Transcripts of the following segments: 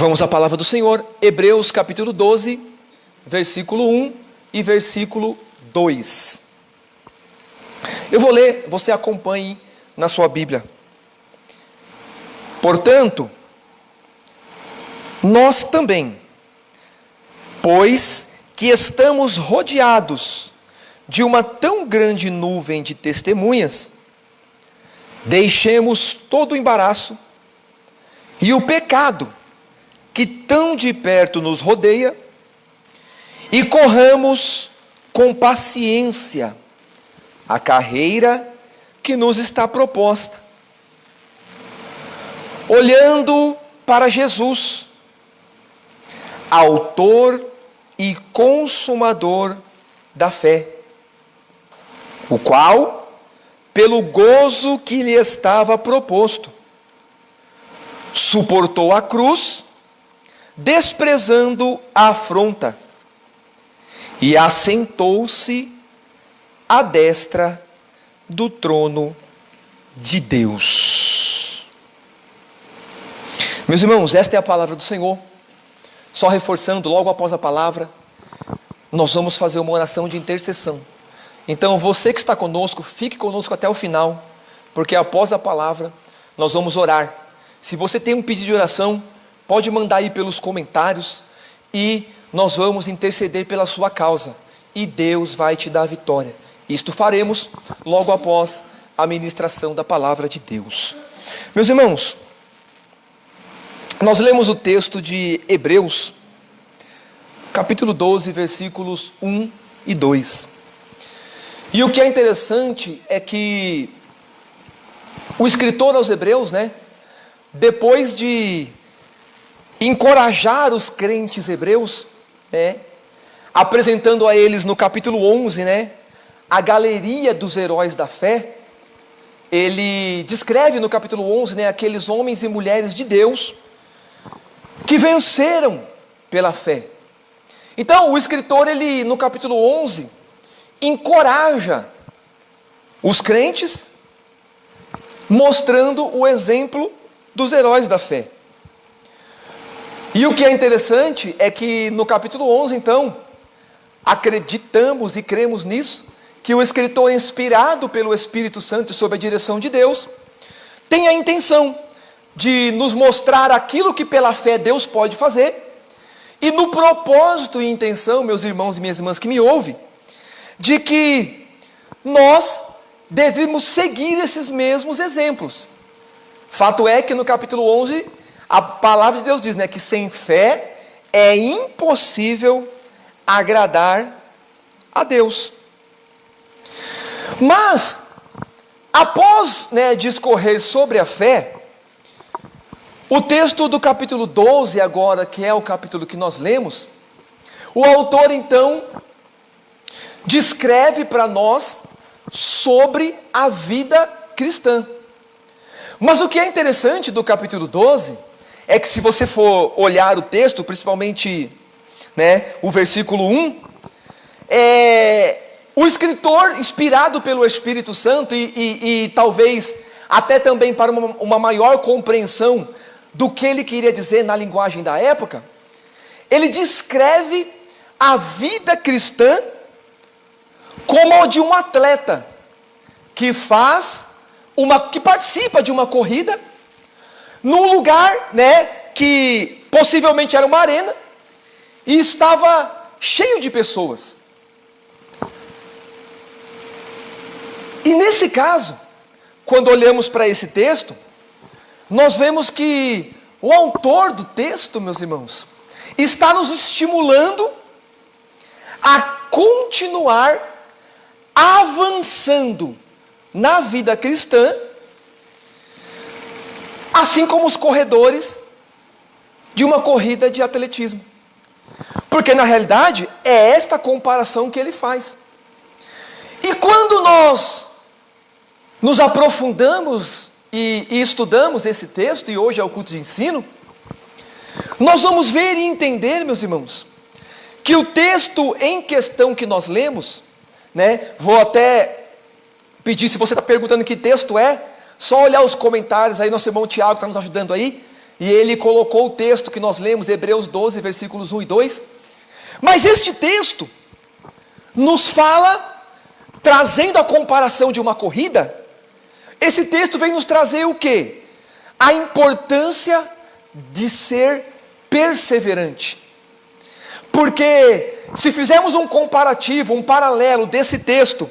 Vamos à palavra do Senhor, Hebreus capítulo 12, versículo 1 e versículo 2. Eu vou ler, você acompanhe na sua Bíblia. Portanto, nós também, pois que estamos rodeados de uma tão grande nuvem de testemunhas, deixemos todo o embaraço e o pecado que tão de perto nos rodeia e corramos com paciência a carreira que nos está proposta, olhando para Jesus, autor e consumador da fé, o qual, pelo gozo que lhe estava proposto, suportou a cruz, desprezando a afronta, e assentou-se à destra do trono de Deus. Meus irmãos, esta é a palavra do Senhor. Só reforçando, logo após a palavra, nós vamos fazer uma oração de intercessão. Então, você que está conosco, fique conosco até o final, porque após a palavra, nós vamos orar. Se você tem um pedido de oração, pode mandar aí pelos comentários, e nós vamos interceder pela sua causa, e Deus vai te dar a vitória. Isto faremos logo após a ministração da palavra de Deus. Meus irmãos, nós lemos o texto de Hebreus, capítulo 12, versículos 1 e 2. E o que é interessante é que o escritor aos Hebreus, depois de encorajar os crentes hebreus, apresentando a eles no capítulo 11, a galeria dos heróis da fé, ele descreve no capítulo 11, aqueles homens e mulheres de Deus que venceram pela fé. Então, o escritor, ele no capítulo 11, encoraja os crentes, mostrando o exemplo dos heróis da fé. E o que é interessante é que no capítulo 11, então, acreditamos e cremos nisso, que o escritor, inspirado pelo Espírito Santo e sob a direção de Deus, tem a intenção de nos mostrar aquilo que pela fé Deus pode fazer, e no propósito e intenção, meus irmãos e minhas irmãs que me ouvem, de que nós devemos seguir esses mesmos exemplos. Fato é que no capítulo 11, a palavra de Deus diz, que sem fé é impossível agradar a Deus. Mas, após discorrer sobre a fé, o texto do capítulo 12 agora, que é o capítulo que nós lemos, o autor então descreve para nós sobre a vida cristã. Mas o que é interessante do capítulo 12, é que se você for olhar o texto, principalmente o versículo 1, o escritor, inspirado pelo Espírito Santo e talvez até também para uma maior compreensão do que ele queria dizer na linguagem da época, ele descreve a vida cristã como a de um atleta que participa de uma corrida num lugar, que possivelmente era uma arena e estava cheio de pessoas. E nesse caso, quando olhamos para esse texto, nós vemos que o autor do texto, meus irmãos, está nos estimulando a continuar avançando na vida cristã, assim como os corredores de uma corrida de atletismo. Porque na realidade é esta comparação que ele faz. E quando nós nos aprofundamos e estudamos esse texto, e hoje é o culto de ensino, nós vamos ver e entender, meus irmãos, que o texto em questão que nós lemos, vou até pedir, se você está perguntando que texto é, só olhar os comentários aí, nosso irmão Tiago está nos ajudando aí, e ele colocou o texto que nós lemos, Hebreus 12, versículos 1 e 2. Mas este texto nos fala, trazendo a comparação de uma corrida, esse texto vem nos trazer o quê? A importância de ser perseverante. Porque se fizermos um comparativo, um paralelo desse texto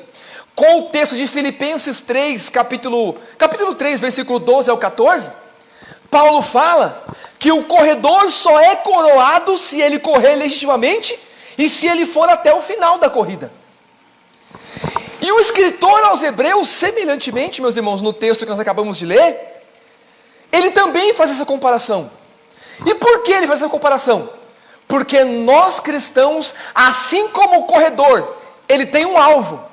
com o texto de Filipenses 3, capítulo 3, versículo 12 ao 14, Paulo fala que o corredor só é coroado se ele correr legitimamente e se ele for até o final da corrida. E o escritor aos Hebreus, semelhantemente, meus irmãos, no texto que nós acabamos de ler, ele também faz essa comparação. E por que ele faz essa comparação? Porque nós cristãos, assim como o corredor, ele tem um alvo.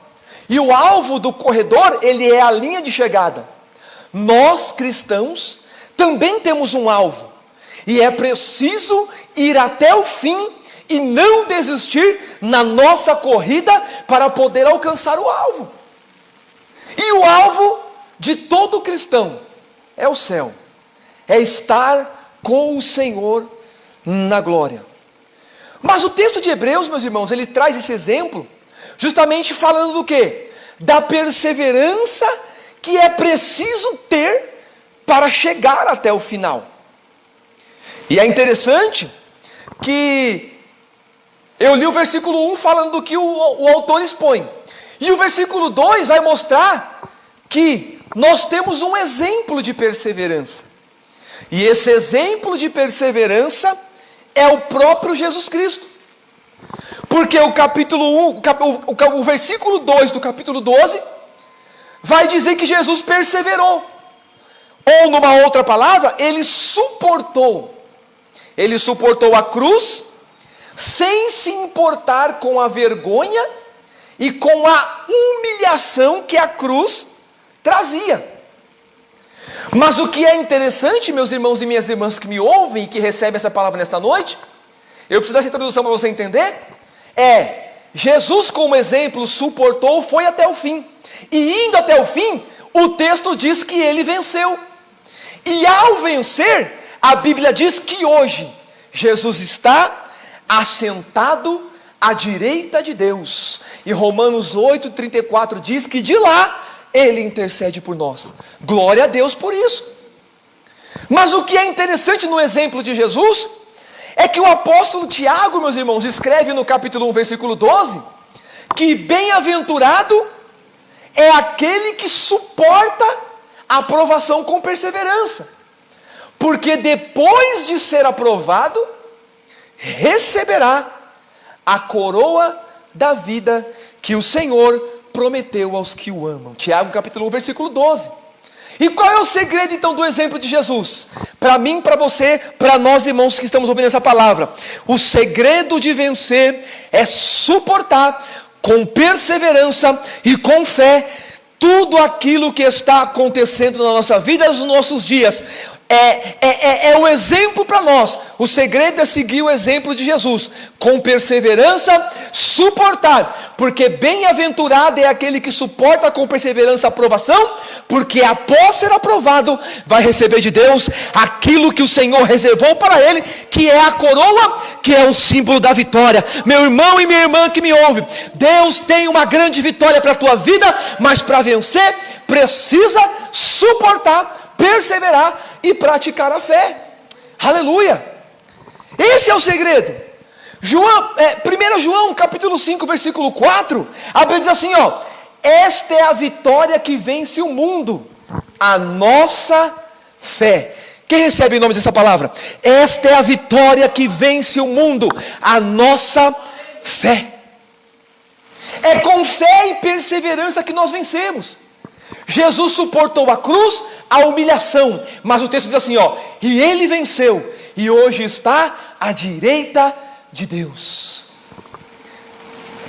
E o alvo do corredor, ele é a linha de chegada. Nós cristãos também temos um alvo. E é preciso ir até o fim e não desistir na nossa corrida para poder alcançar o alvo. E o alvo de todo cristão é o céu. É estar com o Senhor na glória. Mas o texto de Hebreus, meus irmãos, ele traz esse exemplo justamente falando do quê? Da perseverança que é preciso ter para chegar até o final. E é interessante que eu li o versículo 1 falando do que o autor expõe. E o versículo 2 vai mostrar que nós temos um exemplo de perseverança. E esse exemplo de perseverança é o próprio Jesus Cristo. Porque o capítulo 1, o versículo 2 do capítulo 12, vai dizer que Jesus perseverou. Ou numa outra palavra, ele suportou. Ele suportou a cruz, sem se importar com a vergonha e com a humilhação que a cruz trazia. Mas o que é interessante, meus irmãos e minhas irmãs que me ouvem e que recebem essa palavra nesta noite, eu preciso dessa tradução para você entender, Jesus como exemplo suportou, foi até o fim. E indo até o fim, o texto diz que ele venceu. E ao vencer, a Bíblia diz que hoje, Jesus está assentado à direita de Deus. E Romanos 8,34 diz que de lá, ele intercede por nós. Glória a Deus por isso. Mas o que é interessante no exemplo de Jesus é que o apóstolo Tiago, meus irmãos, escreve no capítulo 1, versículo 12, que bem-aventurado é aquele que suporta a provação com perseverança, porque depois de ser aprovado, receberá a coroa da vida que o Senhor prometeu aos que o amam. Tiago capítulo 1, versículo 12. E qual é o segredo então do exemplo de Jesus? Para mim, para você, para nós irmãos que estamos ouvindo essa palavra, o segredo de vencer é suportar com perseverança e com fé tudo aquilo que está acontecendo na nossa vida, nos nossos dias. É o exemplo para nós. O segredo é seguir o exemplo de Jesus, com perseverança, suportar, porque bem-aventurado é aquele que suporta com perseverança a aprovação, porque após ser aprovado, vai receber de Deus aquilo que o Senhor reservou para ele, que é a coroa, que é o símbolo da vitória. Meu irmão e minha irmã que me ouve, Deus tem uma grande vitória para a tua vida, mas para vencer, precisa suportar, perseverar e praticar a fé. Aleluia! Esse é o segredo. 1 João capítulo 5, versículo 4, a Bíblia diz assim, esta é a vitória que vence o mundo, a nossa fé. Quem recebe em nome dessa palavra? Esta é a vitória que vence o mundo, a nossa fé. É com fé e perseverança que nós vencemos. Jesus suportou a cruz, a humilhação, mas o texto diz assim, e ele venceu, e hoje está à direita de Deus.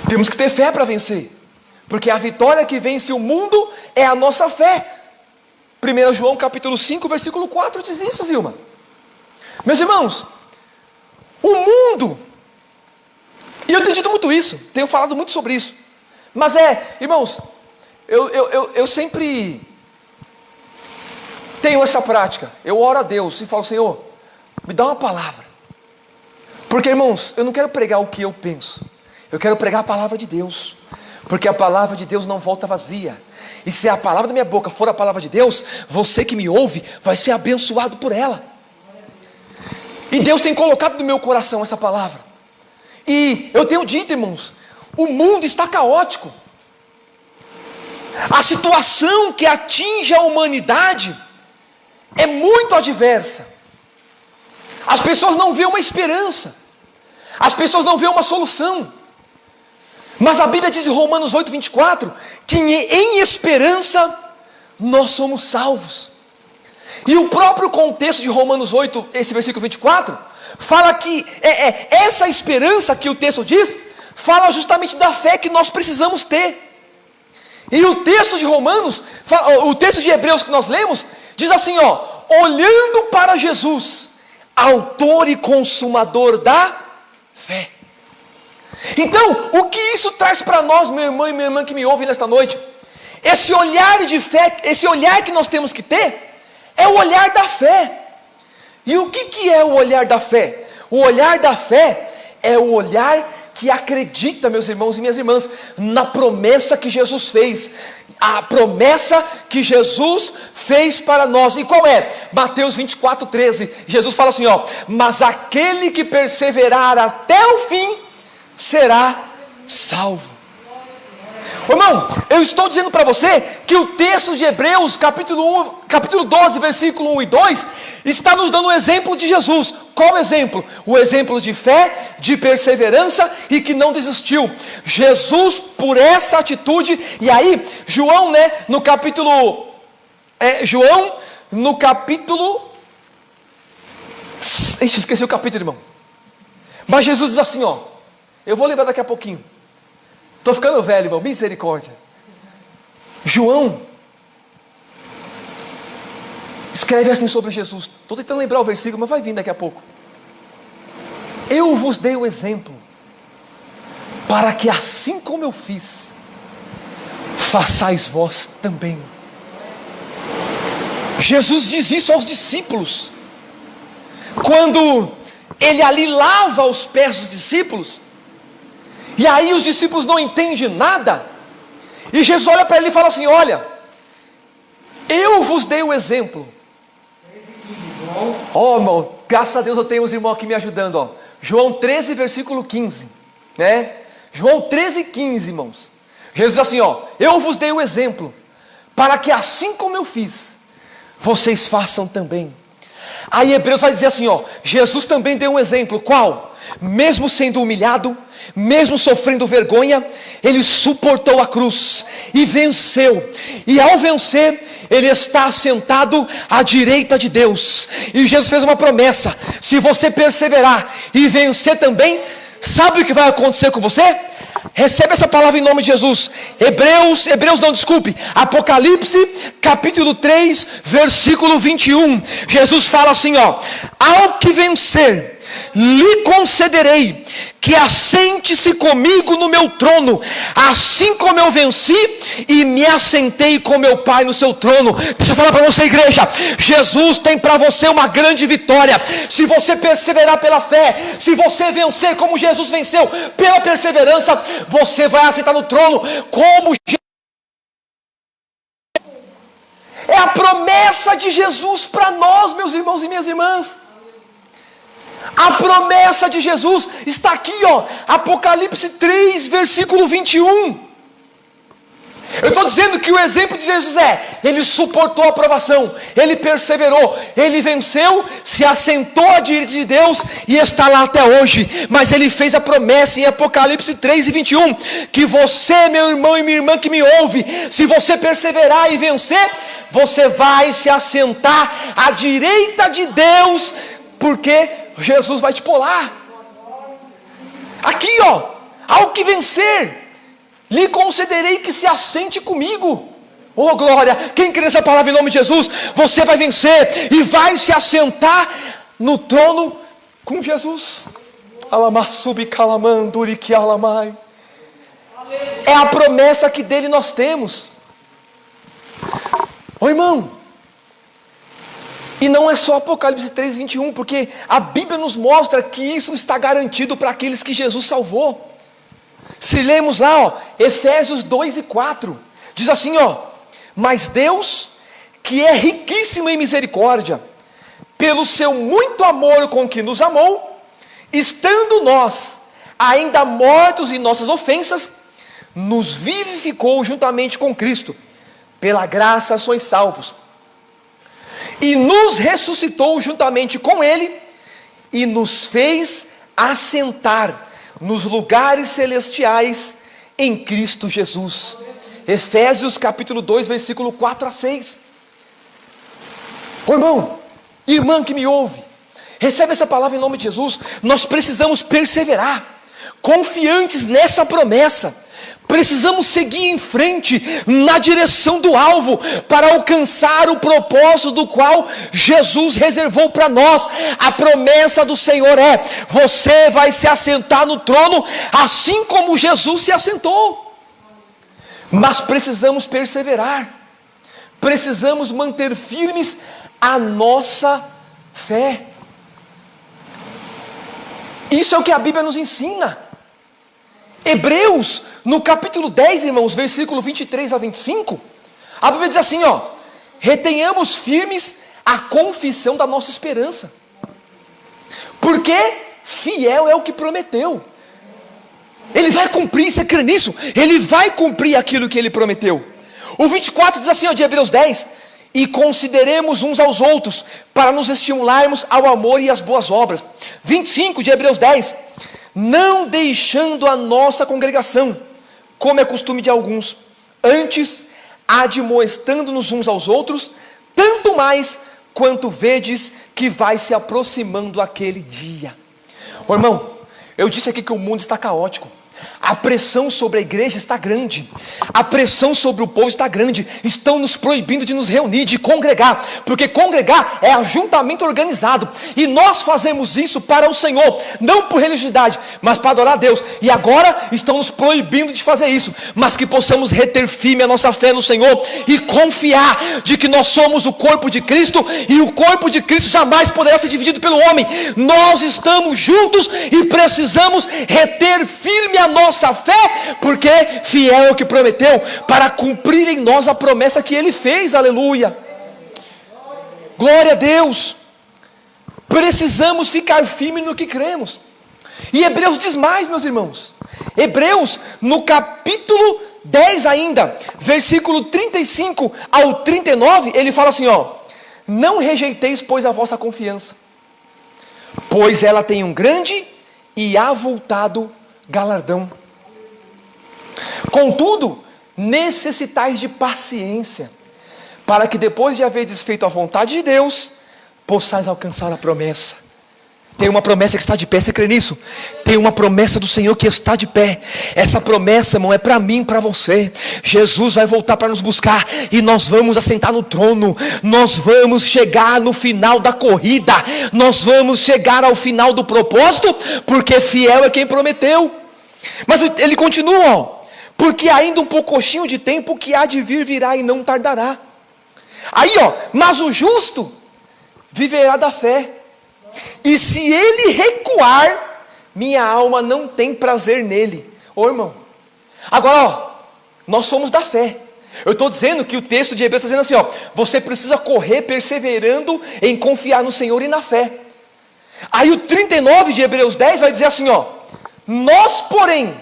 Temos que ter fé para vencer, porque a vitória que vence o mundo é a nossa fé. 1 João capítulo 5, versículo 4 diz isso, Zilma. Meus irmãos, o mundo, e eu tenho dito muito isso, tenho falado muito sobre isso, mas irmãos, eu sempre tenho essa prática. Eu oro a Deus e falo, Senhor, Me dá uma palavra. Porque, irmãos, eu não quero pregar o que eu penso. Eu quero pregar a palavra de Deus. Porque a palavra de Deus não volta vazia. E se a palavra da minha boca for a palavra de Deus, você que me ouve vai ser abençoado por ela. E Deus tem colocado no meu coração essa palavra. E eu tenho dito, irmãos, o mundo está caótico. A situação que atinge a humanidade é muito adversa. As pessoas não veem uma esperança. As pessoas não veem uma solução. Mas a Bíblia diz em Romanos 8:24 que em esperança nós somos salvos. E o próprio contexto de Romanos 8, esse versículo 24, fala que essa esperança que o texto diz, fala justamente da fé que nós precisamos ter. E o texto de Romanos, o texto de Hebreus que nós lemos, diz assim, olhando para Jesus, autor e consumador da fé. Então, o que isso traz para nós, meu irmão e minha irmã que me ouvem nesta noite? Esse olhar de fé, esse olhar que nós temos que ter, é o olhar da fé. E o que é o olhar da fé? O olhar da fé é o olhar que acredita, meus irmãos e minhas irmãs, na promessa que Jesus fez. A promessa que Jesus fez para nós. E qual é? Mateus 24:13. Jesus fala assim, mas aquele que perseverar até o fim será salvo. Irmão, eu estou dizendo para você que o texto de Hebreus, capítulo 12, versículo 1 e 2, está nos dando um exemplo de Jesus. Qual exemplo? O exemplo de fé, de perseverança e que não desistiu. Jesus, por essa atitude, e aí, João, no capítulo... esqueci o capítulo, irmão. Mas Jesus diz assim, eu vou lembrar daqui a pouquinho. Estou ficando velho, irmão, misericórdia. João escreve assim sobre Jesus. Estou tentando lembrar o versículo, mas vai vir daqui a pouco. Eu vos dei o exemplo, para que assim como eu fiz, façais vós também. Jesus diz isso aos discípulos, quando ele ali lava os pés dos discípulos. E aí os discípulos não entendem nada. E Jesus olha para ele e fala assim, olha, eu vos dei o exemplo. Irmão, graças a Deus eu tenho uns irmãos aqui me ajudando. João 13, versículo 15, João 13, 15, irmãos. Jesus diz assim, eu vos dei o exemplo, para que assim como eu fiz, vocês façam também. Aí Hebreus vai dizer assim, Jesus também deu um exemplo. Qual? Mesmo sendo humilhado, mesmo sofrendo vergonha, ele suportou a cruz e venceu. E ao vencer, ele está sentado à direita de Deus. E Jesus fez uma promessa: se você perseverar e vencer também, sabe o que vai acontecer com você? Recebe essa palavra em nome de Jesus. Apocalipse capítulo 3, versículo 21. Jesus fala assim, ao que vencer, lhe concederei que assente-se comigo no meu trono, assim como eu venci e me assentei com meu Pai no seu trono. Deixa eu falar para você, igreja, Jesus tem para você uma grande vitória. Se você perseverar pela fé, se você vencer como Jesus venceu, pela perseverança, você vai assentar no trono como Jesus. É a promessa de Jesus para nós, meus irmãos e minhas irmãs. A promessa de Jesus está aqui, Apocalipse 3, versículo 21. Eu estou dizendo que o exemplo de Jesus ele suportou a provação, ele perseverou, ele venceu, se assentou à direita de Deus e está lá até hoje. Mas ele fez a promessa em Apocalipse 3 e 21, que você, meu irmão e minha irmã que me ouve, se você perseverar e vencer, você vai se assentar à direita de Deus, porque Jesus vai te pôr lá. Aqui, ao que vencer, lhe concederei que se assente comigo. Oh glória, quem crê nessa palavra em nome de Jesus, você vai vencer e vai se assentar no trono com Jesus. É a promessa que dele nós temos. Irmão, E não é só Apocalipse 3, 21, porque a Bíblia nos mostra que isso está garantido para aqueles que Jesus salvou. Se lemos lá, Efésios 2 e 4, diz assim, mas Deus, que é riquíssimo em misericórdia, pelo seu muito amor com que nos amou, estando nós ainda mortos em nossas ofensas, nos vivificou juntamente com Cristo, pela graça sois salvos, e nos ressuscitou juntamente com Ele, e nos fez assentar nos lugares celestiais em Cristo Jesus. Efésios capítulo 2, versículo 4 a 6. Irmão, irmã que me ouve, recebe essa palavra em nome de Jesus. Nós precisamos perseverar, confiantes nessa promessa. Precisamos seguir em frente, na direção do alvo, para alcançar o propósito do qual Jesus reservou para nós. A promessa do Senhor é: você vai se assentar no trono, assim como Jesus se assentou. Mas precisamos perseverar, precisamos manter firmes a nossa fé. Isso é o que a Bíblia nos ensina. Hebreus, no capítulo 10, irmãos, versículo 23 a 25, a Bíblia diz assim, retenhamos firmes a confissão da nossa esperança, porque fiel é o que prometeu. Ele vai cumprir, você crê nisso? Ele vai cumprir aquilo que ele prometeu. O 24 diz assim, de Hebreus 10, e consideremos uns aos outros, para nos estimularmos ao amor e às boas obras. 25 de Hebreus 10, não deixando a nossa congregação, como é costume de alguns, antes admoestando-nos uns aos outros, tanto mais quanto vedes que vai se aproximando aquele dia. Irmão, eu disse aqui que o mundo está caótico. A pressão sobre a igreja está grande, a pressão sobre o povo está grande. Estão nos proibindo de nos reunir, de congregar, porque congregar é ajuntamento organizado, e nós fazemos isso para o Senhor, não por religiosidade, mas para adorar a Deus. E agora estão nos proibindo de fazer isso, mas que possamos reter firme a nossa fé no Senhor e confiar de que nós somos o corpo de Cristo, e o corpo de Cristo jamais poderá ser dividido pelo homem. Nós estamos juntos e precisamos reter firme a nossa fé, porque fiel é o que prometeu, para cumprir em nós a promessa que ele fez. Aleluia, glória a Deus. Precisamos ficar firmes no que cremos. E Hebreus diz mais, meus irmãos. Hebreus, no capítulo 10 ainda, versículo 35 ao 39, ele fala assim, não rejeiteis, pois, a vossa confiança, pois ela tem um grande e avultado galardão. Contudo, necessitais de paciência, para que depois de haver desfeito a vontade de Deus, possais alcançar a promessa. Tem uma promessa que está de pé, você crê nisso? Tem uma promessa do Senhor que está de pé. Essa promessa, irmão, é para mim, para você. Jesus vai voltar para nos buscar, e nós vamos assentar no trono. Nós vamos chegar no final da corrida, nós vamos chegar ao final do propósito, porque fiel é quem prometeu. Mas ele continua, porque ainda um pouquinho de tempo que há de vir virá e não tardará. Aí mas o justo viverá da fé, e se ele recuar, minha alma não tem prazer nele. Irmão, agora nós somos da fé. Eu estou dizendo que o texto de Hebreus está dizendo assim, você precisa correr perseverando em confiar no Senhor e na fé. Aí o 39 de Hebreus 10 vai dizer assim, nós porém,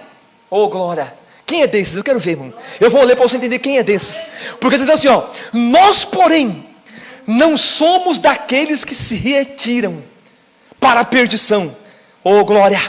glória, quem é desses? Eu quero ver, irmão. Eu vou ler para você entender quem é desses. Porque está dizendo assim, nós porém não somos daqueles que se retiram para a perdição, glória,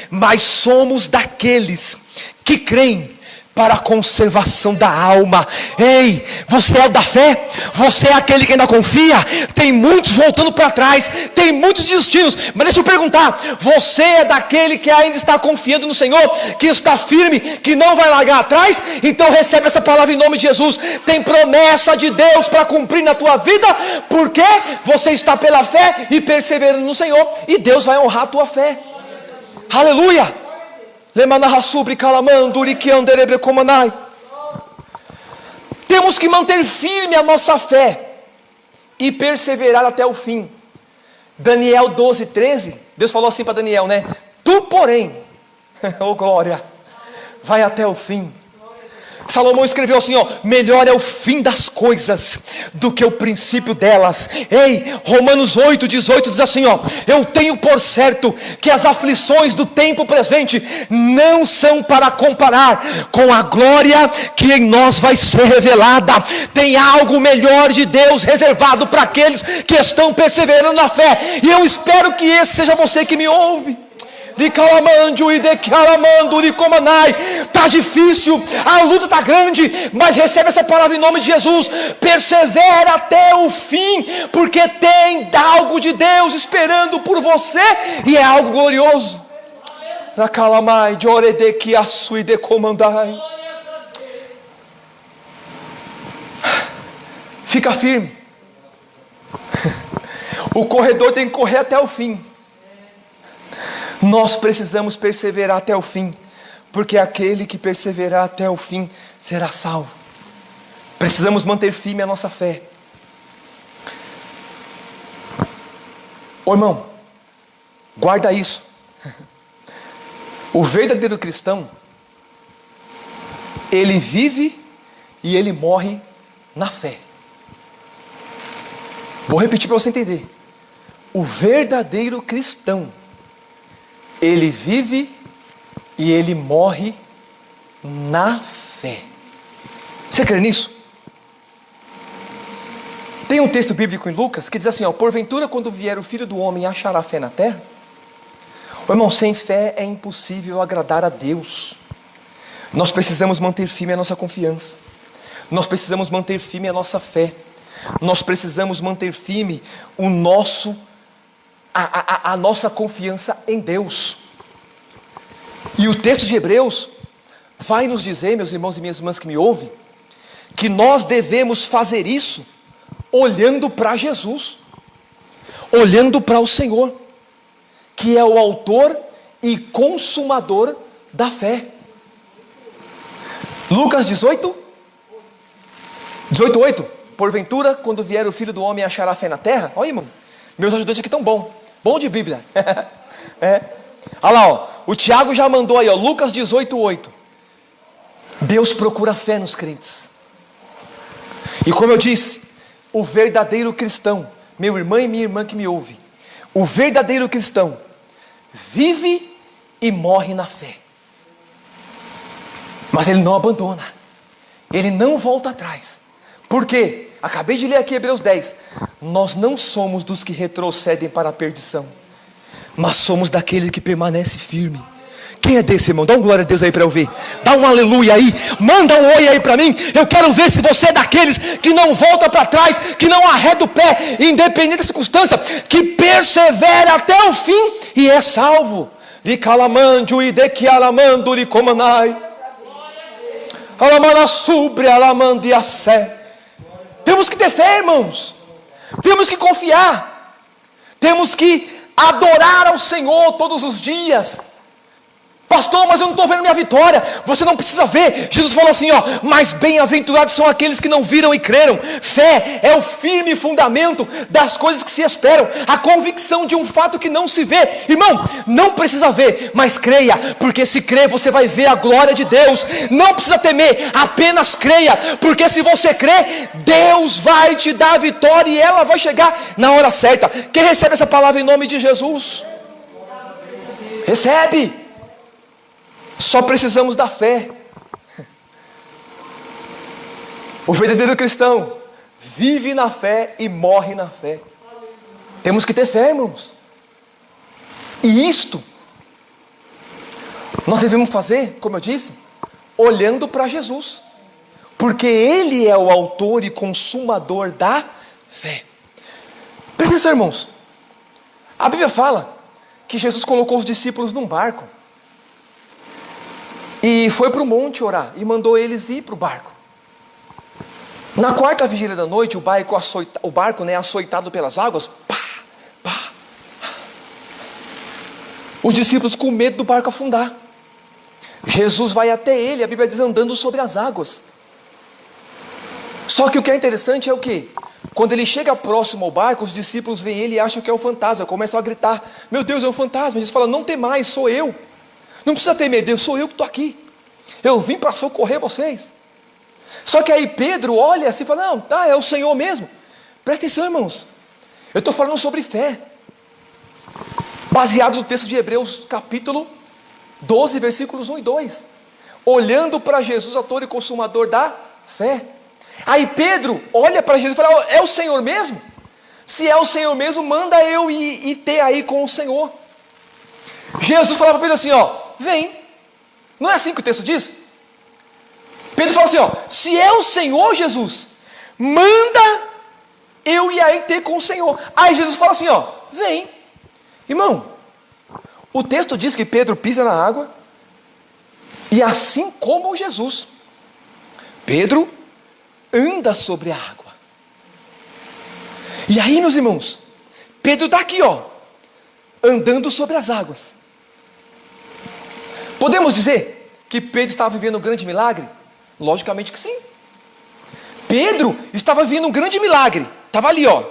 mas somos daqueles que creem para a conservação da alma. Ei, você é da fé? Você é aquele que ainda confia? Tem muitos voltando para trás, tem muitos destinos, mas deixa eu perguntar, você é daquele que ainda está confiando no Senhor, que está firme, que não vai largar atrás? Então recebe essa palavra em nome de Jesus. Tem promessa de Deus para cumprir na tua vida, porque você está pela fé e perseverando no Senhor, e Deus vai honrar a tua fé. Aleluia. Temos que manter firme a nossa fé, e perseverar até o fim. Daniel 12, 13, Deus falou assim para Daniel, né? Tu, porém, oh glória, vai até o fim. Salomão escreveu assim, ó: melhor é o fim das coisas do que o princípio delas. Ei, Romanos 8, 18 diz assim, ó: eu tenho por certo que as aflições do tempo presente não são para comparar com a glória que em nós vai ser revelada. Tem algo melhor de Deus reservado para aqueles que estão perseverando na fé, e eu espero que esse seja você que me ouve. Está difícil, a luta está grande, mas recebe essa palavra em nome de Jesus. Persevera até o fim, porque tem algo de Deus esperando por você, e é algo glorioso. Fica firme. O corredor tem que correr até o fim. Nós precisamos perseverar até o fim, porque aquele que perseverar até o fim será salvo. Precisamos manter firme a nossa fé. Ô irmão, guarda isso. O verdadeiro cristão, ele vive e ele morre na fé. Vou repetir para você entender. O verdadeiro cristão, ele vive e ele morre na fé. Você crê nisso? Tem um texto bíblico em Lucas que diz assim, ó: porventura quando vier o Filho do Homem achará fé na terra? Ô irmão, sem fé é impossível agradar a Deus. Nós precisamos manter firme a nossa confiança. Nós precisamos manter firme a nossa fé. Nós precisamos manter firme o nosso a nossa confiança em Deus. E o texto de Hebreus vai nos dizer, meus irmãos e minhas irmãs que me ouvem, que nós devemos fazer isso olhando para Jesus, olhando para o Senhor, que é o autor e consumador da fé. Lucas 18, 8. Porventura, quando vier o Filho do Homem, achará fé na terra? Olha, irmão, meus ajudantes aqui estão bom de Bíblia. Olha lá, ó, o Tiago já mandou aí, ó, Lucas 18, 8. Deus procura fé nos crentes. E como eu disse, o verdadeiro cristão, meu irmão e minha irmã que me ouve, o verdadeiro cristão vive e morre na fé. Mas ele não abandona, ele não volta atrás. Por quê? Acabei de ler aqui Hebreus 10. Nós não somos dos que retrocedem para a perdição, mas somos daquele que permanece firme. Quem é desse, irmão? Dá um glória a Deus aí para eu ver. Dá um aleluia aí. Manda um oi aí para mim. Eu quero ver se você é daqueles que não volta para trás, que não arreda o pé, independente da circunstância, que persevera até o fim e é salvo. De calamandio e de que alamando de comanai. Alamana subre alamandi a sé. Temos que ter fé, irmãos. Temos que confiar. Temos que adorar ao Senhor todos os dias. Pastor, mas eu não estou vendo minha vitória. Você não precisa ver. Jesus falou assim, ó: mas bem-aventurados são aqueles que não viram e creram. Fé é o firme fundamento das coisas que se esperam, a convicção de um fato que não se vê. Irmão, não precisa ver, mas creia, porque se crer você vai ver a glória de Deus. Não precisa temer, apenas creia, porque se você crer, Deus vai te dar a vitória e ela vai chegar na hora certa. Quem recebe essa palavra em nome de Jesus? Recebe. Só precisamos da fé. O verdadeiro cristão vive na fé e morre na fé. Temos que ter fé, irmãos. E isto nós devemos fazer, como eu disse, olhando para Jesus, porque Ele é o autor e consumador da fé. Presta atenção, irmãos. A Bíblia fala que Jesus colocou os discípulos num barco e foi para o monte orar, e mandou eles ir para o barco. Na quarta vigília da noite, o barco açoitado pelas águas, os discípulos com medo do barco afundar. Jesus vai até ele, a Bíblia diz, andando sobre as águas. Só que o que é interessante é o quê? Quando ele chega próximo ao barco, os discípulos veem ele e acham que é o fantasma, começam a gritar: meu Deus, é um fantasma. Jesus fala: não tem mais, sou eu. Não precisa ter medo, sou eu que estou aqui. Eu vim para socorrer vocês. Só que aí Pedro olha assim e fala: não, tá, é o Senhor mesmo. Presta atenção, irmãos. Eu estou falando sobre fé, baseado no texto de Hebreus capítulo 12, versículos 1 e 2. Olhando para Jesus, autor e consumador da fé. Aí Pedro olha para Jesus e fala: é o Senhor mesmo? Se é o Senhor mesmo, manda eu ir ter aí com o Senhor. Jesus fala para Pedro assim: ó, vem. Não é assim que o texto diz? Pedro fala assim: ó, se é o Senhor Jesus, manda eu ir aí ter com o Senhor. Aí Jesus fala assim: ó, vem. Irmão, o texto diz que Pedro pisa na água, e assim como Jesus, Pedro anda sobre a água. E aí, meus irmãos, Pedro está aqui, ó, andando sobre as águas. Podemos dizer que Pedro estava vivendo um grande milagre? Logicamente que sim. Pedro estava vivendo um grande milagre. Estava ali, ó,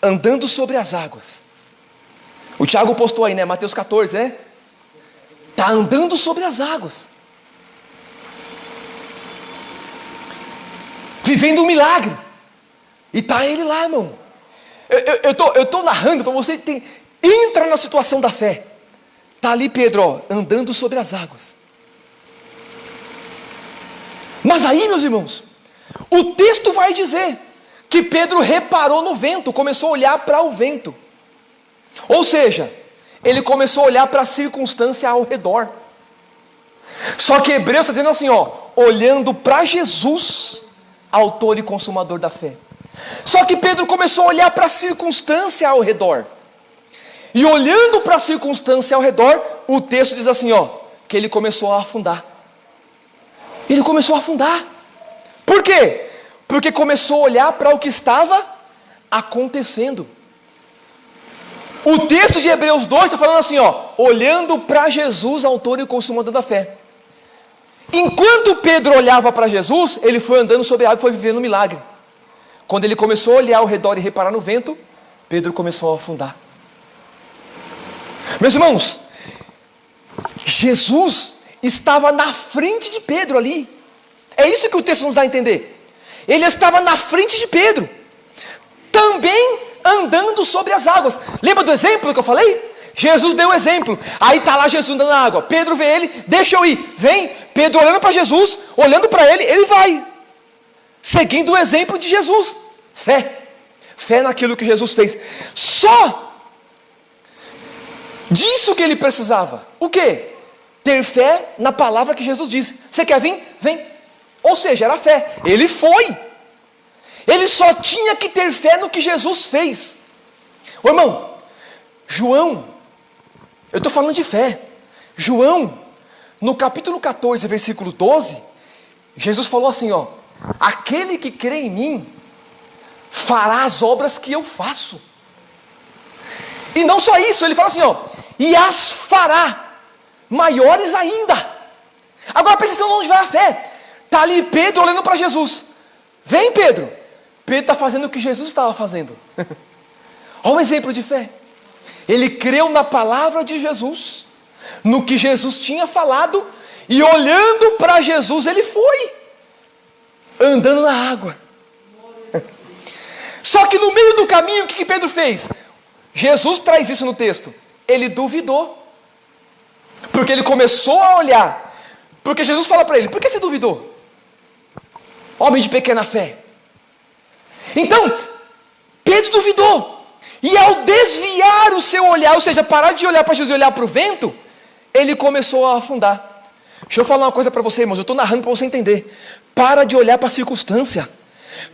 andando sobre as águas. O Tiago postou aí, né? Mateus 14, né? Está andando sobre as águas. Vivendo um milagre. E está ele lá, irmão. Eu estou narrando para você. Entra na situação da fé. Está ali Pedro, ó, andando sobre as águas. Mas aí, meus irmãos, o texto vai dizer que Pedro reparou no vento, começou a olhar para o vento. Ou seja, ele começou a olhar para a circunstância ao redor. Só que Hebreus está dizendo assim, ó, olhando para Jesus, autor e consumador da fé. Só que Pedro começou a olhar para a circunstância ao redor. E olhando para a circunstância ao redor, o texto diz assim, ó, que ele começou a afundar. Ele começou a afundar. Por quê? Porque começou a olhar para o que estava acontecendo. O texto de Hebreus 2 está falando assim, ó, olhando para Jesus, autor e consumador da fé. Enquanto Pedro olhava para Jesus, ele foi andando sobre a água e foi vivendo um milagre. Quando ele começou a olhar ao redor e reparar no vento, Pedro começou a afundar. Meus irmãos, Jesus estava na frente de Pedro ali. É isso que o texto nos dá a entender. Ele estava na frente de Pedro, também andando sobre as águas. Lembra do exemplo que eu falei? Jesus deu o exemplo. Aí está lá Jesus andando na água. Pedro vê ele, deixa eu ir. Vem, Pedro olhando para Jesus, olhando para ele, ele vai. Seguindo o exemplo de Jesus. Fé. Fé naquilo que Jesus fez. Só disso que ele precisava. O quê? Ter fé na palavra que Jesus disse. Você quer vir? Vem. Ou seja, era fé. Ele foi. Ele só tinha que ter fé no que Jesus fez. Ô irmão, João, eu estou falando de fé. João, no capítulo 14, versículo 12, Jesus falou assim, ó, aquele que crê em mim, fará as obras que eu faço. E não só isso, ele fala assim, ó, e as fará, maiores ainda. Agora presta atenção onde vai a fé. Está ali Pedro olhando para Jesus. Vem Pedro. Pedro está fazendo o que Jesus estava fazendo. Olha o exemplo de fé. Ele creu na palavra de Jesus, no que Jesus tinha falado, e olhando para Jesus ele foi, andando na água. Só que no meio do caminho, o que Pedro fez? Jesus traz isso no texto. Ele duvidou, porque ele começou a olhar, porque Jesus fala para ele, por que você duvidou? Homem de pequena fé. Então, Pedro duvidou, e ao desviar o seu olhar, ou seja, parar de olhar para Jesus e olhar para o vento, ele começou a afundar. Deixa eu falar uma coisa para você, irmãos, eu estou narrando para você entender. Para de olhar para a circunstância.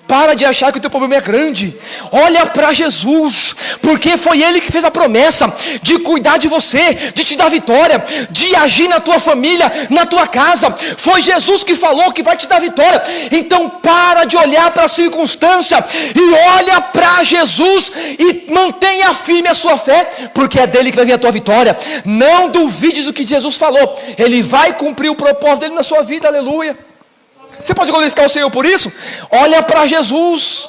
Para de achar que o teu problema é grande. Olha para Jesus, porque foi Ele que fez a promessa de cuidar de você, de te dar vitória, de agir na tua família, na tua casa. Foi Jesus que falou que vai te dar vitória. Então para de olhar para a circunstância e olha para Jesus e mantenha firme a sua fé, porque é dele que vai vir a tua vitória. Não duvide do que Jesus falou. Ele vai cumprir o propósito dele na sua vida, aleluia. Você pode glorificar o Senhor por isso? Olha para Jesus.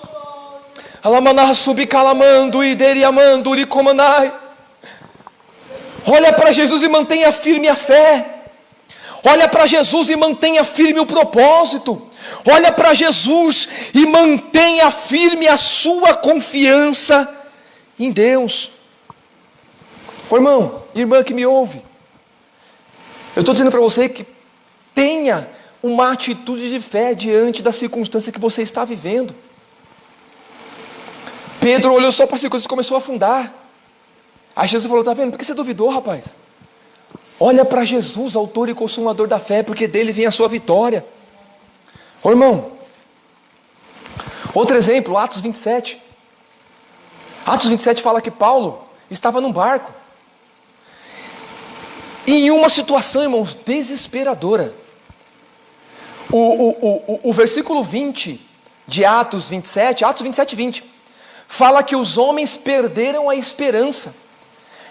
Olha para Jesus e mantenha firme a fé. Olha para Jesus e mantenha firme o propósito. Olha para Jesus e mantenha firme a sua confiança em Deus. Ô irmão, irmã que me ouve, eu estou dizendo para você que tenha uma atitude de fé diante da circunstância que você está vivendo. Pedro olhou só para as circunstâncias e começou a afundar. Aí Jesus falou: está vendo? Por que você duvidou, rapaz? Olha para Jesus, autor e consumador da fé, porque dele vem a sua vitória. Ô irmão, outro exemplo, Atos 27. Atos 27 fala que Paulo estava num barco, e em uma situação, irmãos, desesperadora. O versículo 20 de Atos 27, 20, fala que os homens perderam a esperança,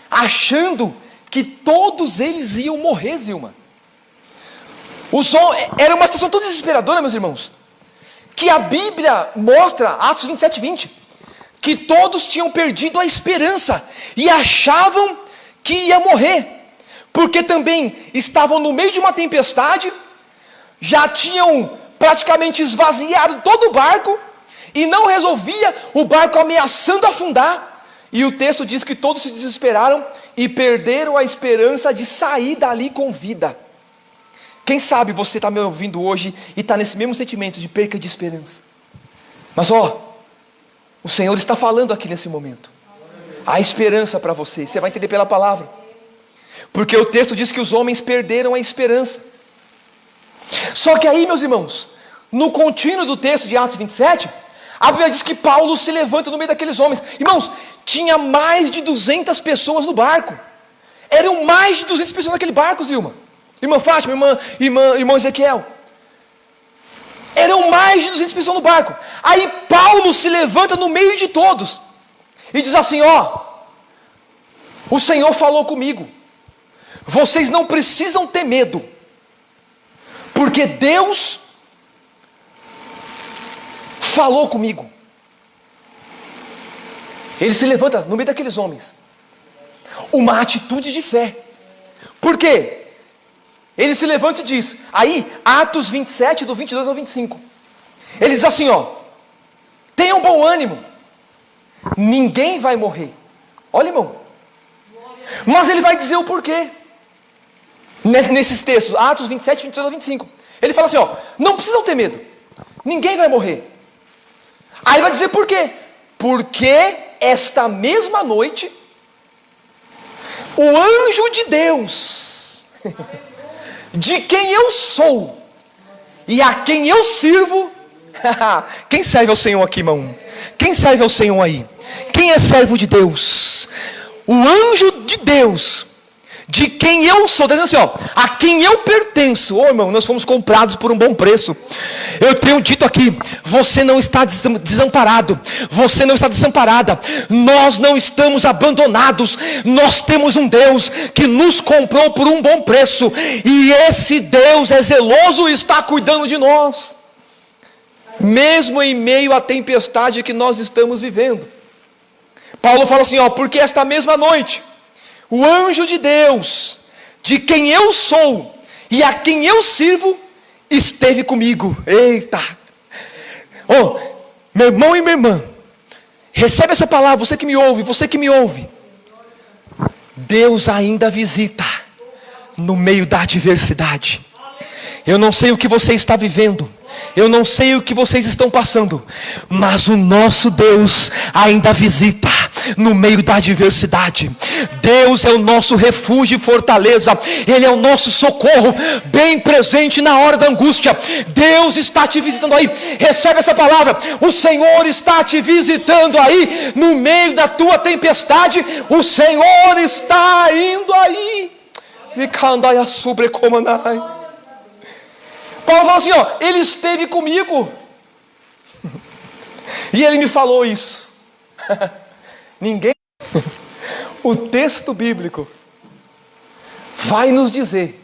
achando que todos eles iam morrer, Zilma. Era uma situação tão desesperadora, meus irmãos, que a Bíblia mostra, Atos 27, 20, que todos tinham perdido a esperança e achavam que ia morrer, porque também estavam no meio de uma tempestade, já tinham praticamente esvaziado todo o barco, e não resolvia, o barco ameaçando afundar. E o texto diz que todos se desesperaram e perderam a esperança de sair dali com vida. Quem sabe você está me ouvindo hoje e está nesse mesmo sentimento de perca de esperança. Mas o Senhor está falando aqui nesse momento. Há esperança para você, você vai entender pela palavra. Porque o texto diz que os homens perderam a esperança. Só que aí, meus irmãos, no contínuo do texto de Atos 27... a Bíblia diz que Paulo se levanta no meio daqueles homens. Irmãos, tinha mais de 200 pessoas no barco. Eram mais de 200 pessoas naquele barco, Zilma. Irmã Fátima, irmão Ezequiel. Eram mais de 200 pessoas no barco. Aí Paulo se levanta no meio de todos e diz assim: o Senhor falou comigo. Vocês não precisam ter medo, porque Deus falou comigo. Ele se levanta no meio daqueles homens, uma atitude de fé. Por quê? Ele se levanta e diz, aí Atos 27 do 22 ao 25, ele diz assim: tenham bom ânimo, ninguém vai morrer. Olha, irmão, mas ele vai dizer o porquê nesses textos, Atos 27, 22 ao 25. Ele fala assim: não precisam ter medo, ninguém vai morrer. Aí vai dizer por quê? Porque esta mesma noite, o anjo de Deus, de quem eu sou e a quem eu sirvo, quem serve ao Senhor aqui, irmão? Quem serve ao Senhor aí? Quem é servo de Deus? O anjo de Deus, de quem eu sou, está dizendo assim, a quem eu pertenço. Irmão, nós fomos comprados por um bom preço. Eu tenho dito aqui, você não está desamparado, você não está desamparada, nós não estamos abandonados. Nós temos um Deus que nos comprou por um bom preço, e esse Deus é zeloso e está cuidando de nós, mesmo em meio à tempestade que nós estamos vivendo. Paulo fala assim, porque esta mesma noite, o anjo de Deus, de quem eu sou e a quem eu sirvo, esteve comigo. Eita! Meu irmão e minha irmã, recebe essa palavra, você que me ouve. Deus ainda visita no meio da adversidade. Eu não sei o que você está vivendo, eu não sei o que vocês estão passando, mas o nosso Deus ainda visita no meio da adversidade. Deus é o nosso refúgio e fortaleza, Ele é o nosso socorro, bem presente na hora da angústia. Deus está te visitando aí, recebe essa palavra, o Senhor está te visitando aí, no meio da tua tempestade, o Senhor está indo aí. Paulo fala assim, Ele esteve comigo, e Ele me falou isso. Ninguém. O texto bíblico vai nos dizer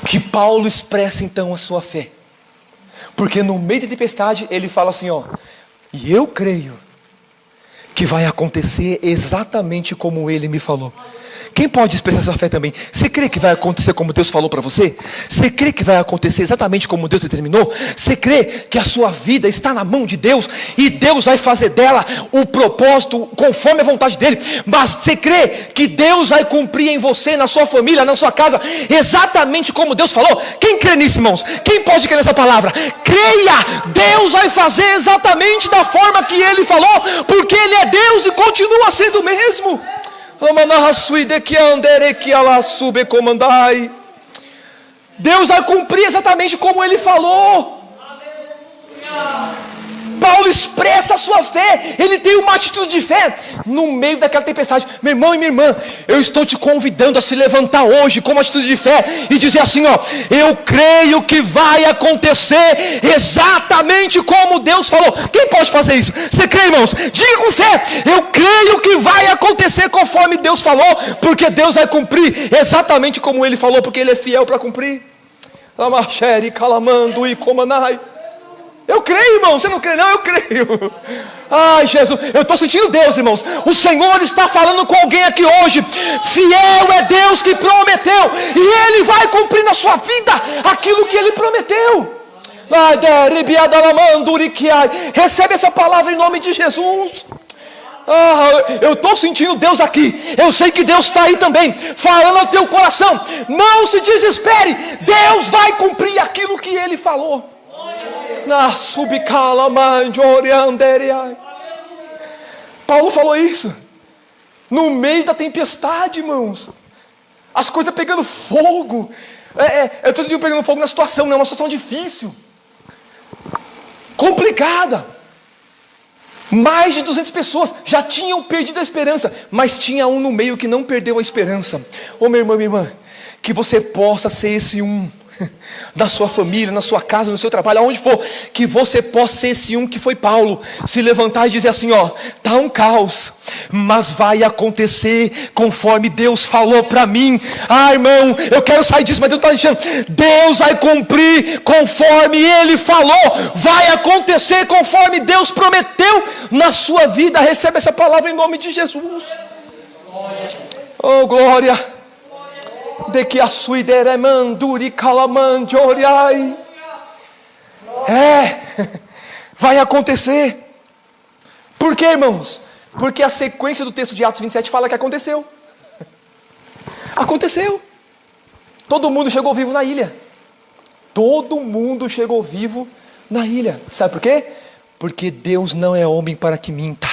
que Paulo expressa então a sua fé, porque no meio da tempestade ele fala assim, E eu creio que vai acontecer exatamente como Ele me falou. Quem pode expressar essa fé também? Você crê que vai acontecer como Deus falou para você? Você crê que vai acontecer exatamente como Deus determinou? Você crê que a sua vida está na mão de Deus e Deus vai fazer dela o propósito conforme a vontade dEle? Mas você crê que Deus vai cumprir em você, na sua família, na sua casa, exatamente como Deus falou? Quem crê nisso, irmãos? Quem pode crer nessa palavra? Creia! Deus vai fazer exatamente da forma que Ele falou, porque Ele é Deus e continua sendo o mesmo. Deus vai cumprir exatamente como Ele falou. Paulo expressa a sua fé. Ele tem uma atitude de fé no meio daquela tempestade. Meu irmão e minha irmã, eu estou te convidando a se levantar hoje com uma atitude de fé e dizer assim, ó: eu creio que vai acontecer exatamente como Deus falou. Quem pode fazer isso? Você crê, irmãos? Diga com fé: eu creio que vai acontecer conforme Deus falou, porque Deus vai cumprir exatamente como Ele falou, porque Ele é fiel para cumprir. Calamando e comanai. Eu creio, irmão. Você não crê não? Eu creio. Ai, Jesus, eu estou sentindo Deus, irmãos. O Senhor está falando com alguém aqui hoje. Fiel é Deus que prometeu, e Ele vai cumprir na sua vida aquilo que Ele prometeu. Recebe essa palavra em nome de Jesus. Eu estou sentindo Deus aqui. Eu sei que Deus está aí também, falando ao teu coração. Não se desespere. Deus vai cumprir aquilo que Ele falou. Paulo falou isso no meio da tempestade, irmãos. As coisas pegando fogo. Eu estou dizendo pegando fogo na situação, não é uma situação difícil, complicada. Mais de 200 pessoas já tinham perdido a esperança, mas tinha um no meio que não perdeu a esperança. Ô meu irmão, minha irmã, que você possa ser esse um na sua família, na sua casa, no seu trabalho, aonde for, que você possa ser esse um que foi Paulo, se levantar e dizer assim, ó: tá um caos, mas vai acontecer conforme Deus falou para mim. Irmão, eu quero sair disso, mas Deus está deixando. Deus vai cumprir conforme Ele falou, vai acontecer conforme Deus prometeu na sua vida. Recebe essa palavra em nome de Jesus. Oh, glória. De que a sua manduri calamande oriai. Vai acontecer. Por quê, irmãos? Porque a sequência do texto de Atos 27 fala que aconteceu. Aconteceu. Todo mundo chegou vivo na ilha. Todo mundo chegou vivo na ilha. Sabe por quê? Porque Deus não é homem para que minta,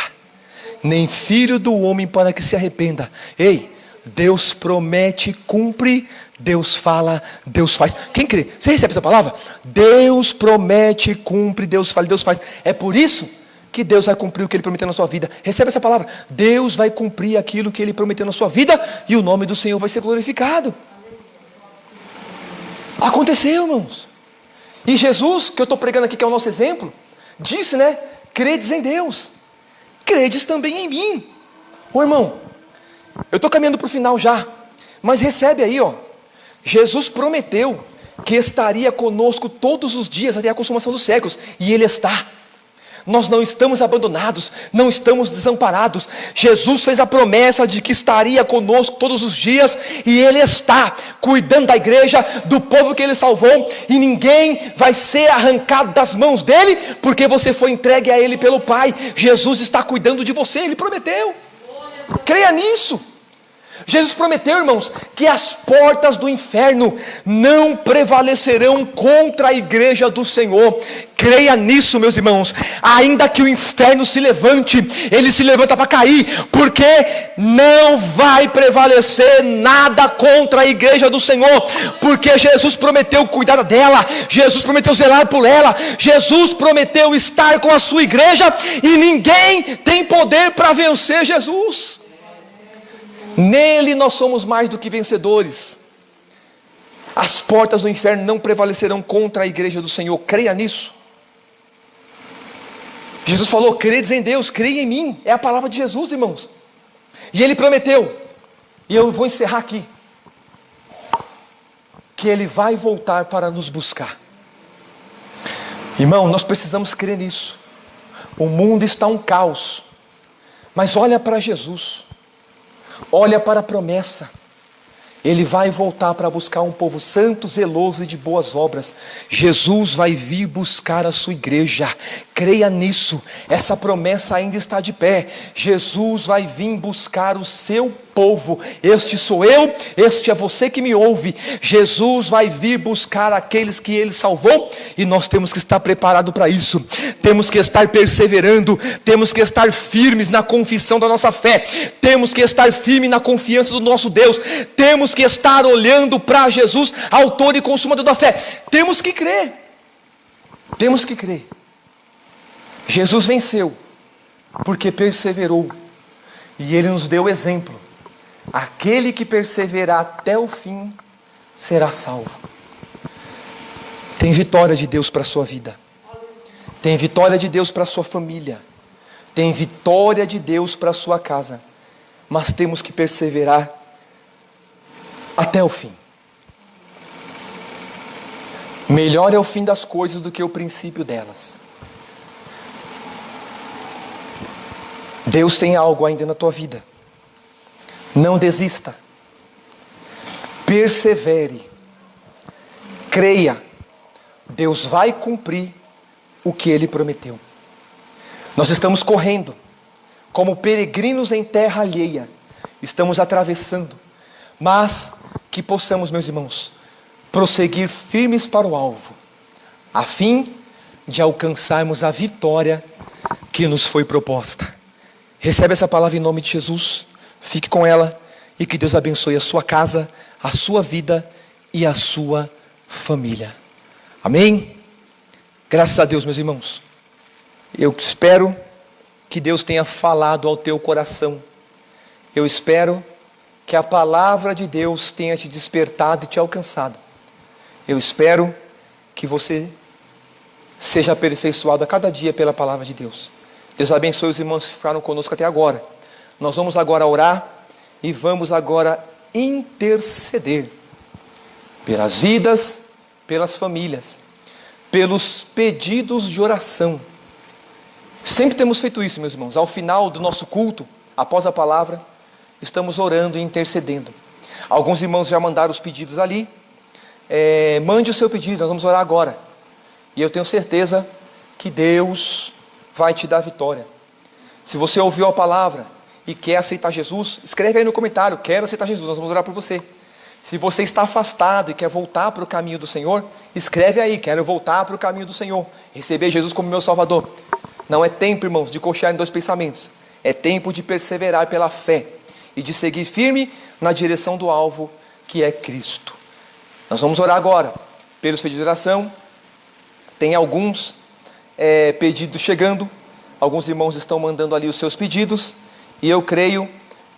nem filho do homem para que se arrependa. Ei, Deus promete, cumpre. Deus fala, Deus faz. Quem crê? Você recebe essa palavra? Deus promete, cumpre, Deus fala, Deus faz. É por isso que Deus vai cumprir o que Ele prometeu na sua vida. Recebe essa palavra. Deus vai cumprir aquilo que Ele prometeu na sua vida, e o nome do Senhor vai ser glorificado. Aconteceu, irmãos. E Jesus, que eu estou pregando aqui, que é o nosso exemplo, disse, né? Credes em Deus, credes também em mim. Ô irmão, eu estou caminhando para o final já, mas recebe aí, ó. Jesus prometeu que estaria conosco todos os dias até a consumação dos séculos, e Ele está. Nós não estamos abandonados, não estamos desamparados. Jesus fez a promessa de que estaria conosco todos os dias, e Ele está cuidando da igreja, do povo que Ele salvou, e ninguém vai ser arrancado das mãos dEle, porque você foi entregue a Ele pelo Pai. Jesus está cuidando de você, Ele prometeu. Creia nisso. Jesus prometeu, irmãos, que as portas do inferno não prevalecerão contra a igreja do Senhor. Creia nisso, meus irmãos. Ainda que o inferno se levante, ele se levanta para cair, porque não vai prevalecer nada contra a igreja do Senhor, porque Jesus prometeu cuidar dela, Jesus prometeu zelar por ela, Jesus prometeu estar com a sua igreja, e ninguém tem poder para vencer Jesus. Nele nós somos mais do que vencedores. As portas do inferno não prevalecerão contra a igreja do Senhor. Creia nisso. Jesus falou: credes em Deus, creia em mim. É a palavra de Jesus, irmãos. E Ele prometeu, e eu vou encerrar aqui, que Ele vai voltar para nos buscar. Irmão, nós precisamos crer nisso. O mundo está um caos, mas olha para Jesus, olha para a promessa. Ele vai voltar para buscar um povo santo, zeloso e de boas obras. Jesus vai vir buscar a sua igreja. Creia nisso. Essa promessa ainda está de pé. Jesus vai vir buscar o seu povo. Este sou eu, este é você que me ouve. Jesus vai vir buscar aqueles que Ele salvou. E nós temos que estar preparados para isso. Temos que estar perseverando. Temos que estar firmes na confissão da nossa fé. Temos que estar firmes na confiança do nosso Deus. Temos que estar olhando para Jesus, autor e consumador da fé. Temos que crer. Temos que crer. Jesus venceu, porque perseverou. E Ele nos deu exemplo. Aquele que perseverar até o fim, será salvo. Tem vitória de Deus para a sua vida. Tem vitória de Deus para a sua família. Tem vitória de Deus para a sua casa. Mas temos que perseverar até o fim. Melhor é o fim das coisas do que o princípio delas. Deus tem algo ainda na tua vida. Não desista. Persevere. Creia. Deus vai cumprir o que Ele prometeu. Nós estamos correndo como peregrinos em terra alheia. Estamos atravessando. Mas que possamos, meus irmãos, prosseguir firmes para o alvo, a fim de alcançarmos a vitória que nos foi proposta. Recebe essa palavra em nome de Jesus, fique com ela e que Deus abençoe a sua casa, a sua vida e a sua família. Amém? Graças a Deus, meus irmãos. Eu espero que Deus tenha falado ao teu coração. Eu espero que a palavra de Deus tenha te despertado e te alcançado. Eu espero que você seja aperfeiçoado a cada dia pela palavra de Deus. Deus abençoe os irmãos que ficaram conosco até agora. Nós vamos agora orar e vamos agora interceder pelas vidas, pelas famílias, pelos pedidos de oração. Sempre temos feito isso, meus irmãos. Ao final do nosso culto, após a palavra, estamos orando e intercedendo. Alguns irmãos já mandaram os pedidos ali. Mande o seu pedido, nós vamos orar agora. E eu tenho certeza que Deus vai te dar vitória. Se você ouviu a palavra e quer aceitar Jesus, escreve aí no comentário: quero aceitar Jesus, nós vamos orar por você. Se você está afastado e quer voltar para o caminho do Senhor, escreve aí: quero voltar para o caminho do Senhor, receber Jesus como meu Salvador. Não é tempo, irmãos, de cochear em dois pensamentos. É tempo de perseverar pela fé e de seguir firme na direção do alvo, que é Cristo. Nós vamos orar agora pelos pedidos de oração. Tem alguns pedidos chegando. Alguns irmãos estão mandando ali os seus pedidos. E eu creio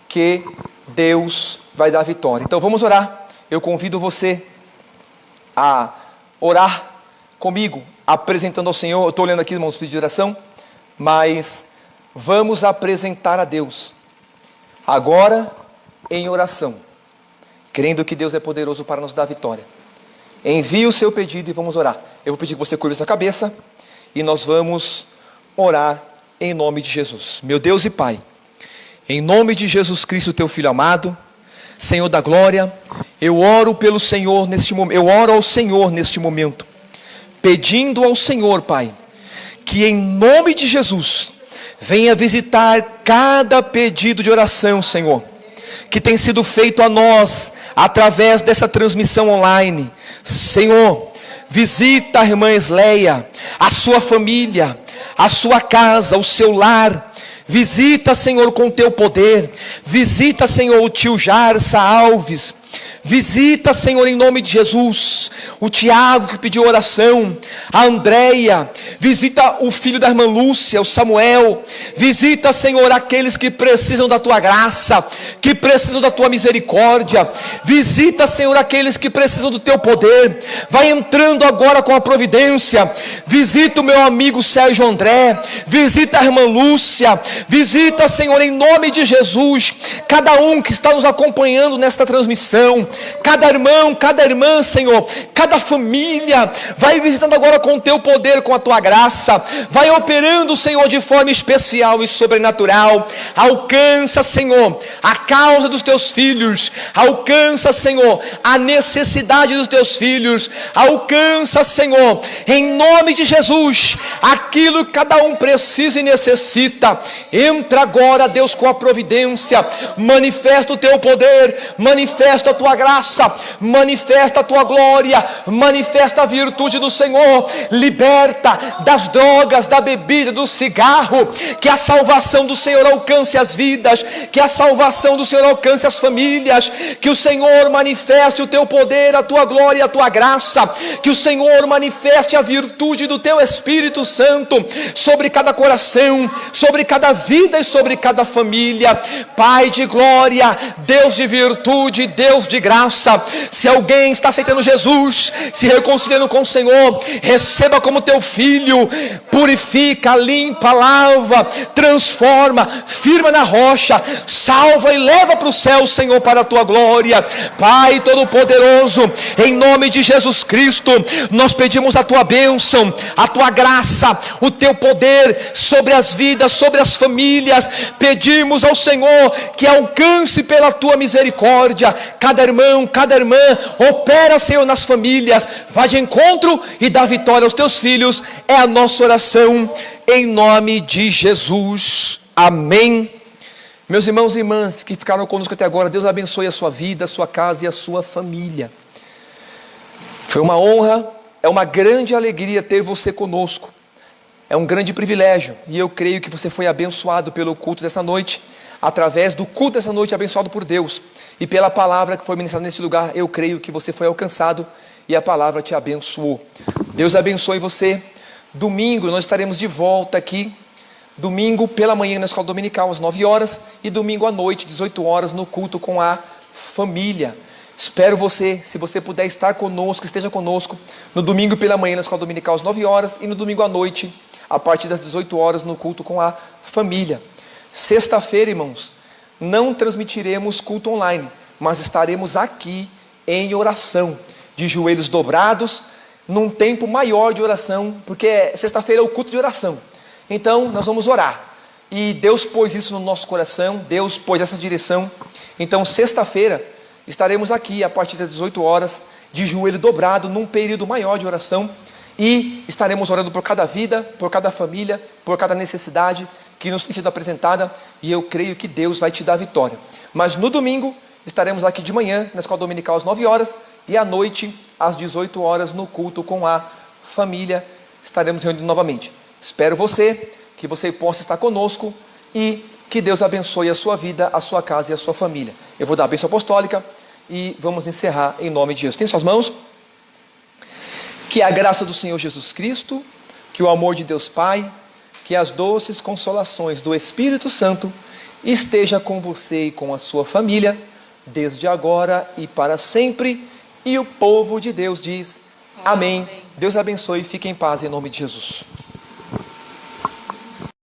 que Deus vai dar vitória. Então vamos orar. Eu convido você a orar comigo, apresentando ao Senhor. Eu estou olhando aqui, irmãos, os pedidos de oração. Mas vamos apresentar a Deus agora em oração, crendo que Deus é poderoso para nos dar vitória. Envie o seu pedido e vamos orar. Eu vou pedir que você curve sua cabeça e nós vamos orar em nome de Jesus. Meu Deus e Pai, em nome de Jesus Cristo, teu Filho amado, Senhor da glória, eu oro pelo Senhor neste momento. Eu oro ao Senhor neste momento, pedindo ao Senhor, Pai, que em nome de Jesus venha visitar cada pedido de oração, Senhor, que tem sido feito a nós através dessa transmissão online. Senhor, visita a irmã Esleia, a sua família, a sua casa, o seu lar. Visita, Senhor, com teu poder. Visita, Senhor, o tio Jarça Alves. Visita, Senhor, em nome de Jesus, o Tiago que pediu oração, a Andréia. Visita o filho da irmã Lúcia, o Samuel. Visita, Senhor, aqueles que precisam da tua graça, que precisam da tua misericórdia. Visita, Senhor, aqueles que precisam do teu poder. Vai entrando agora com a providência. Visita o meu amigo Sérgio André. Visita a irmã Lúcia. Visita, Senhor, em nome de Jesus, cada um que está nos acompanhando nesta transmissão. cada irmão, cada irmã, Senhor, cada família, vai visitando agora com o teu poder, com a tua graça, vai operando, Senhor, de forma especial e sobrenatural. Alcança, Senhor, a causa dos teus filhos, alcança, Senhor, a necessidade dos teus filhos, alcança, Senhor, em nome de Jesus, aquilo que cada um precisa e necessita. Entra agora, Deus, com a providência, manifesta o teu poder, manifesta a tua graça, manifesta a tua glória, manifesta a virtude do Senhor, liberta das drogas, da bebida, do cigarro, que a salvação do Senhor alcance as vidas, que a salvação do Senhor alcance as famílias, que o Senhor manifeste o teu poder, a tua glória, a tua graça, que o Senhor manifeste a virtude do teu Espírito Santo sobre cada coração, sobre cada vida e sobre cada família. Pai de glória, Deus de virtude, Deus de graça, se alguém está aceitando Jesus, se reconciliando com o Senhor, receba como teu filho, purifica, limpa, lava, transforma, firma na rocha, salva e leva para o céu, Senhor, para a tua glória. Pai Todo-Poderoso, em nome de Jesus Cristo, nós pedimos a tua bênção, a tua graça, o teu poder sobre as vidas, sobre as famílias. Pedimos ao Senhor que alcance pela tua misericórdia cada irmão, cada irmã. Opera, Senhor, nas famílias, vá de encontro e dá vitória aos teus filhos. É a nossa oração em nome de Jesus, amém. Meus irmãos e irmãs que ficaram conosco até agora, Deus abençoe a sua vida, a sua casa e a sua família. Foi uma honra, é uma grande alegria ter você conosco, é um grande privilégio, e eu creio que você foi abençoado pelo culto dessa noite, através do culto dessa noite, abençoado por Deus, e pela palavra que foi ministrada nesse lugar. Eu creio que você foi alcançado, e a palavra te abençoou. Deus abençoe você. Domingo nós estaremos de volta aqui, domingo pela manhã na escola dominical às 9 horas, e domingo à noite, 18 horas, no culto com a família. Espero você, se você puder estar conosco, esteja conosco, no domingo pela manhã na escola dominical às 9 horas, e no domingo à noite, a partir das 18 horas, no culto com a família. Sexta-feira, irmãos, não transmitiremos culto online, mas estaremos aqui em oração, de joelhos dobrados, num tempo maior de oração, porque sexta-feira é o culto de oração. Então, nós vamos orar. E Deus pôs isso no nosso coração, Deus pôs essa direção. Então, sexta-feira, estaremos aqui a partir das 18 horas, de joelho dobrado, num período maior de oração. E estaremos orando por cada vida, por cada família, por cada necessidade que nos tem sido apresentada. E eu creio que Deus vai te dar vitória. Mas no domingo, estaremos aqui de manhã, na escola dominical às 9 horas. E à noite, às 18 horas, no culto com a família, estaremos reunidos novamente. Espero você, que você possa estar conosco e que Deus abençoe a sua vida, a sua casa e a sua família. Eu vou dar a bênção apostólica e vamos encerrar em nome de Jesus. Tem suas mãos? Que a graça do Senhor Jesus Cristo, que o amor de Deus Pai, que as doces consolações do Espírito Santo esteja com você e com a sua família, desde agora e para sempre. E o povo de Deus diz amém. Deus abençoe e fique em paz em nome de Jesus.